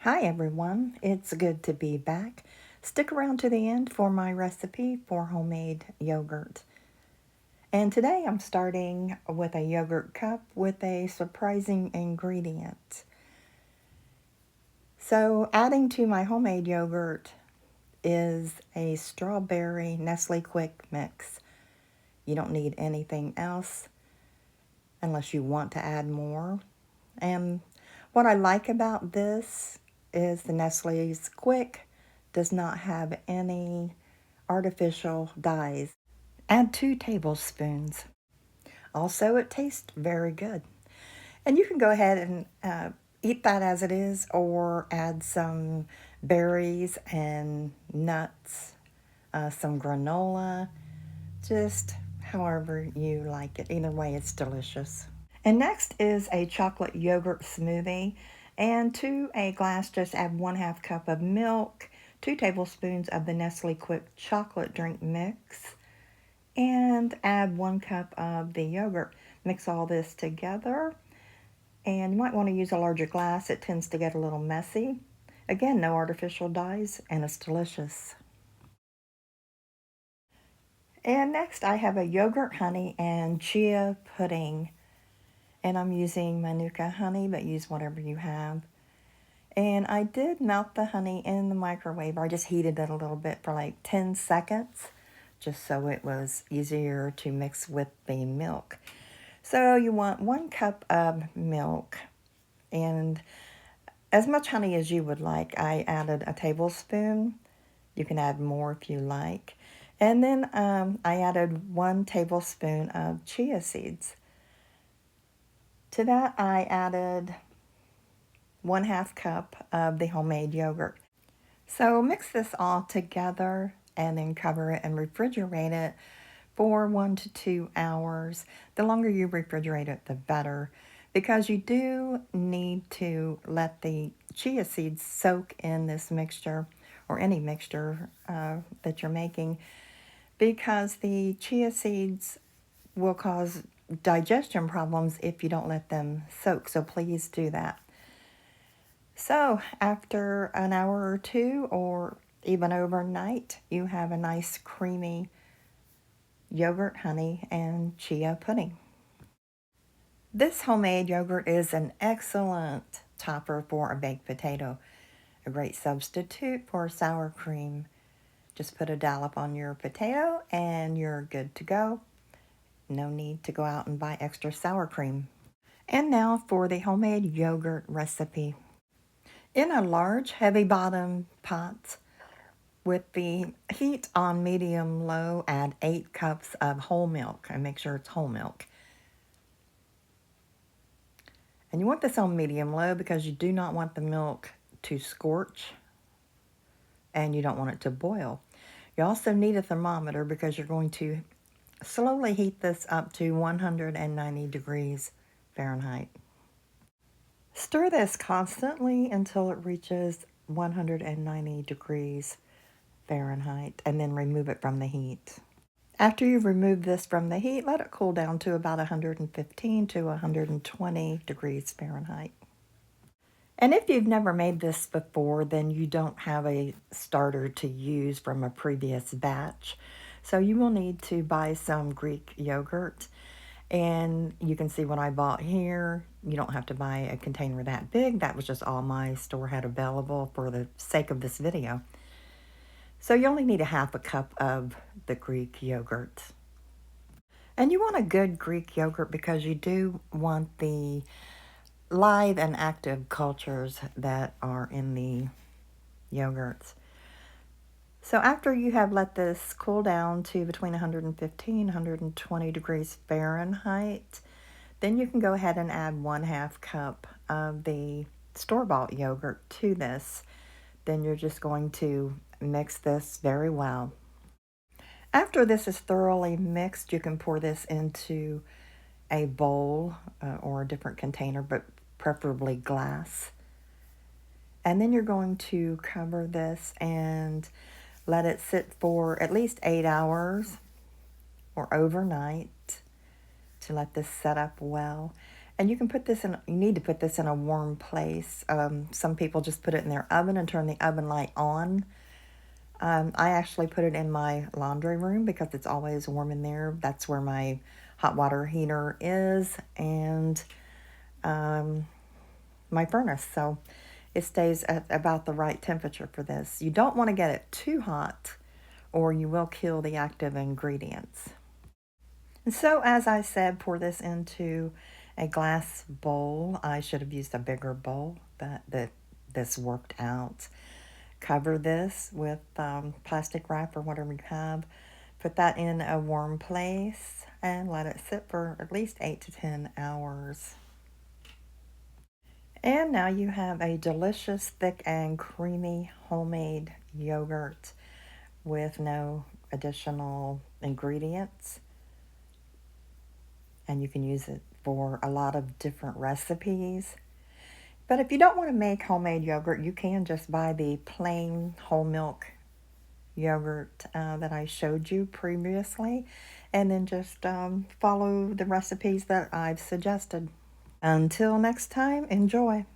Hi everyone, it's good to be back. Stick around to the end for my recipe for homemade yogurt. And today I'm starting with a yogurt cup with a surprising ingredient. So adding to my homemade yogurt is a strawberry Nestle Quick Mix. You don't need anything else unless you want to add more. And what I like about this is the Nestle's Quick does not have any artificial dyes. Add 2 tablespoons. Also, it tastes very good. And you can go ahead and eat that as it is or add some berries and nuts, some granola, just however you like it. Either way, it's delicious. And next is a chocolate yogurt smoothie. And to a glass, just add 1/2 cup of milk, 2 tablespoons of the Nestle Quick chocolate drink mix, and add 1 cup of the yogurt. Mix all this together. And you might want to use a larger glass. It tends to get a little messy. Again, no artificial dyes, and it's delicious. And next I have a yogurt honey and chia pudding. And I'm using Manuka honey, but use whatever you have. And I did melt the honey in the microwave. I just heated it a little bit for like 10 seconds, just so it was easier to mix with the milk. So you want 1 cup of milk and as much honey as you would like. I added a tablespoon. You can add more if you like. And then I added 1 tablespoon of chia seeds. To that I added 1/2 cup of the homemade yogurt. So mix this all together and then cover it and refrigerate it for 1 to 2 hours. The longer you refrigerate it, the better, because you do need to let the chia seeds soak in this mixture or any mixture that you're making, because the chia seeds will cause digestion problems if you don't let them soak. So please do that. So after an hour or 2 or even overnight, you have a nice creamy yogurt, honey, and chia pudding. This homemade yogurt is an excellent topper for a baked potato. A great substitute for sour cream. Just put a dollop on your potato and you're good to go. No need to go out and buy extra sour cream. And now for the homemade yogurt recipe. In a large heavy bottom pot with the heat on medium-low, add 8 cups of whole milk and make sure it's whole milk. And you want this on medium-low because you do not want the milk to scorch and you don't want it to boil. You also need a thermometer because you're going to slowly heat this up to 190 degrees Fahrenheit. Stir this constantly until it reaches 190 degrees Fahrenheit and then remove it from the heat. After you've removed this from the heat, let it cool down to about 115 to 120 degrees Fahrenheit. And if you've never made this before, then you don't have a starter to use from a previous batch. So you will need to buy some Greek yogurt. And you can see what I bought here. You don't have to buy a container that big. That was just all my store had available for the sake of this video. So you only need 1/2 cup of the Greek yogurt. And you want a good Greek yogurt because you do want the live and active cultures that are in the yogurts. So after you have let this cool down to between 115 and 120 degrees Fahrenheit, then you can go ahead and add 1/2 cup of the store-bought yogurt to this. Then you're just going to mix this very well. After this is thoroughly mixed, you can pour this into a bowl or a different container, but preferably glass. And then you're going to cover this and let it sit for at least 8 hours or overnight to let this set up well. And you can put this in, you need to put this in a warm place. Some people just put it in their oven and turn the oven light on. I actually put it in my laundry room because it's always warm in there. That's where my hot water heater is, and my furnace. So it stays at about the right temperature for this. You don't want to get it too hot or you will kill the active ingredients. And so, as I said, pour this into a glass bowl. I should have used a bigger bowl, but this worked out. Cover this with plastic wrap or whatever you have. Put that in a warm place and let it sit for at least 8 to 10 hours. And now you have a delicious, thick, and creamy homemade yogurt with no additional ingredients. And you can use it for a lot of different recipes. But if you don't want to make homemade yogurt, you can just buy the plain whole milk yogurt that I showed you previously, and then just follow the recipes that I've suggested. Until next time, enjoy.